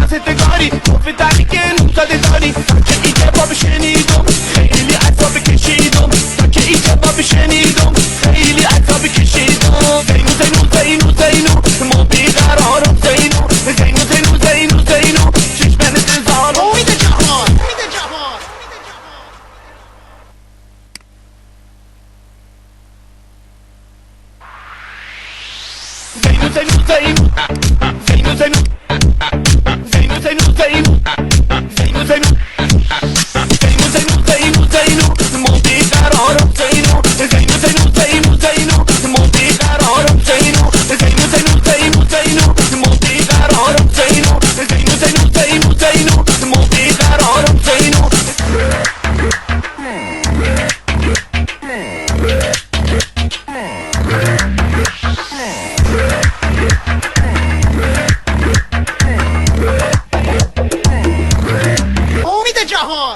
خواستگاری گفتن که نوزده داری که این جواب شنیدم خیلی عذاب کشیدم تا که این جواب شنیدم خیلی عذاب کشیدم زینو زینو زینو زینو ما بیقرارم زینو زینو زینو زینو زینو چشمن زنزانم امید جهان امید جهان زینو زینو زینو زینو زینو زینو زینو زینو زینو زینو زینو زینو زینو زینو ما بیقرارم زینو زینو زینو زینو زینو ما بیقرارم زینو زینو زینو زینو زینو ما بیقرارم زینو زینو زینو زینو زینو ما بیقرارم زینو امید جهان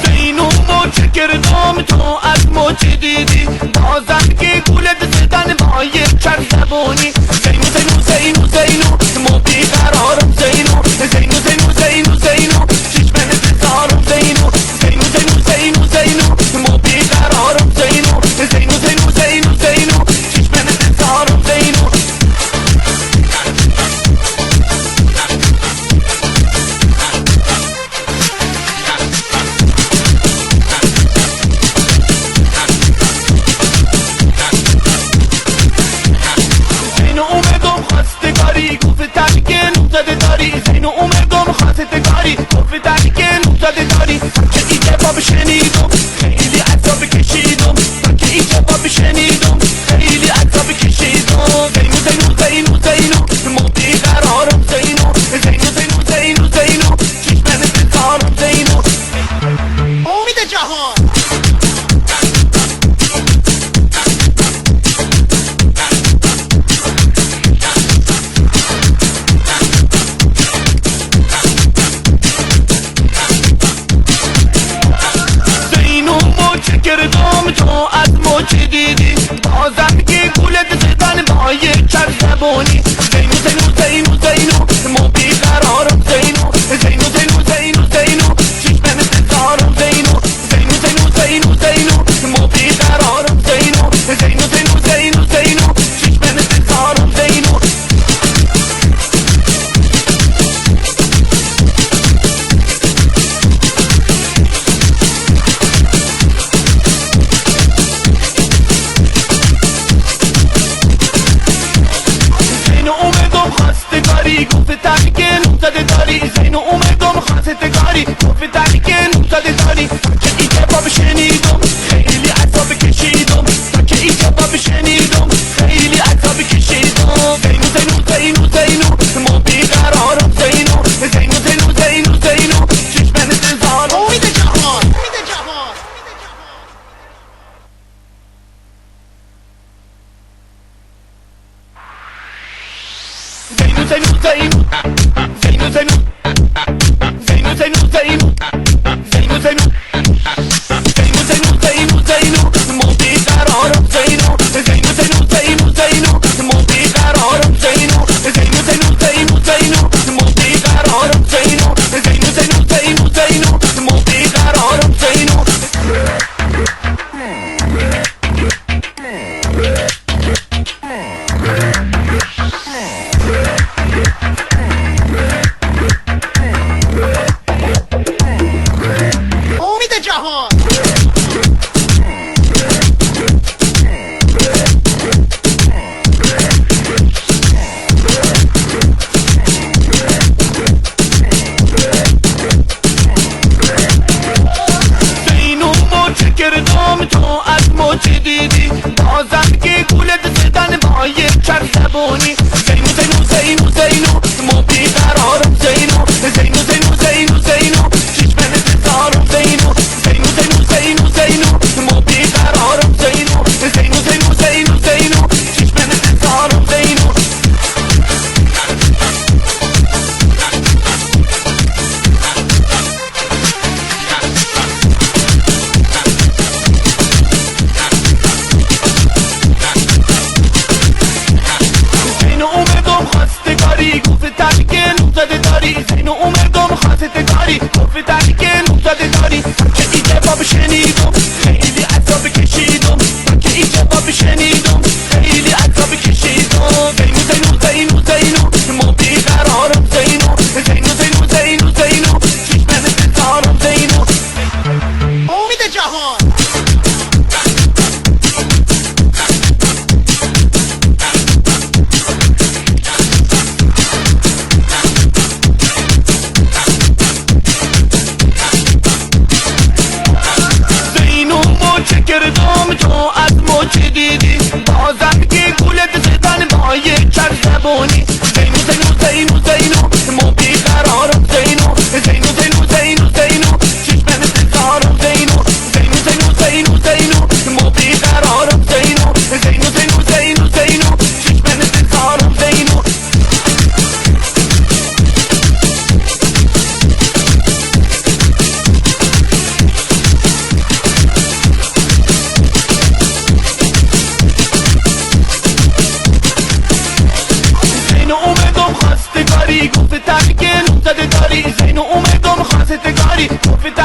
زینو موچه کردم تو از موچه دیدی بازم که گولت زدن با یک چند زبانی زینو زینو زینو زینو ما بیقرارم زینو زینو زینو زینو زینو چشمن زنزانم زینو زینو زینو زینو زینو ما بیقرارم زینو زینو زینو زینو زینو چشمن زنزانم زینو زینو اومدم خواستگاری گفتن که نوزده داری زینو اومدم خواستگاری گفتن که نوزده داری که این جواب شنیدم خیلی عذاب کشیدم که این جواب شنیدم خیلی عذاب کشیدم زینو زینو زینو زینو ما بیقرارم زینو زینو زینو زینو زینو چشمن زنزانم زینو امید جهان زینو موچه کردم تو از موچه دیدی بازم که گولت زدن با یک چند زبانی زینو زینو زینو زینو ما بیقرارم زینو زینو زینو زینو زینو چشمن زنزانم زینو زینو زینو زینو زینو ما بیقرارم زینو زینو زینو زینو زینو چشمن زنزانم زینو زینو اومدم خواستگاری گفتن که نوزده داری زینو اومدم خواستگاری گفتن که نوزده داری که این جواب شنیدم خیلی عذاب کشیدم که این جواب شنیدم خیلی عذاب کشیدم زینو زینو زینو زینو ما بیقرارم زینو زینو زینو زینو زینو چشمن زنزانم امید جهان امید جهان زینو زینو زینو زینو زینو زینو زینو زینو زینو زینو زینو زینو زینو زینو ما بیقرارم زینو زینو زینو زینو زینو ما بیقرارم زینو زینو زینو زینو زینو ما بیقرارم زینو زینو زینو زینو زینو ما بیقرارم زینو امید جهان زینو موچه کردم تو از موچه دیدی بازم که گولت زدن با یک چند زبانی زینو زینو زینو زینو ما بیقرارم زینو زینو زینو زینو زینو چشمن زنزانم زینو زینو زینو زینو زینو ما بیقرارم زینو زینو زینو زینو زینو چشمن زنزانم زینو زینو زینو زینو مو بیقرارم زینو زینو زینو زینو زینو چشمم انتظارم زینو زینو زینو زینو زینو مو بیقرارم زینو زینو زینو زینو زینو چشمم انتظارم زینو زینو اومدم خواستگاری گفت تنگه نوزده داری زینو اومدم خواستگاری گفت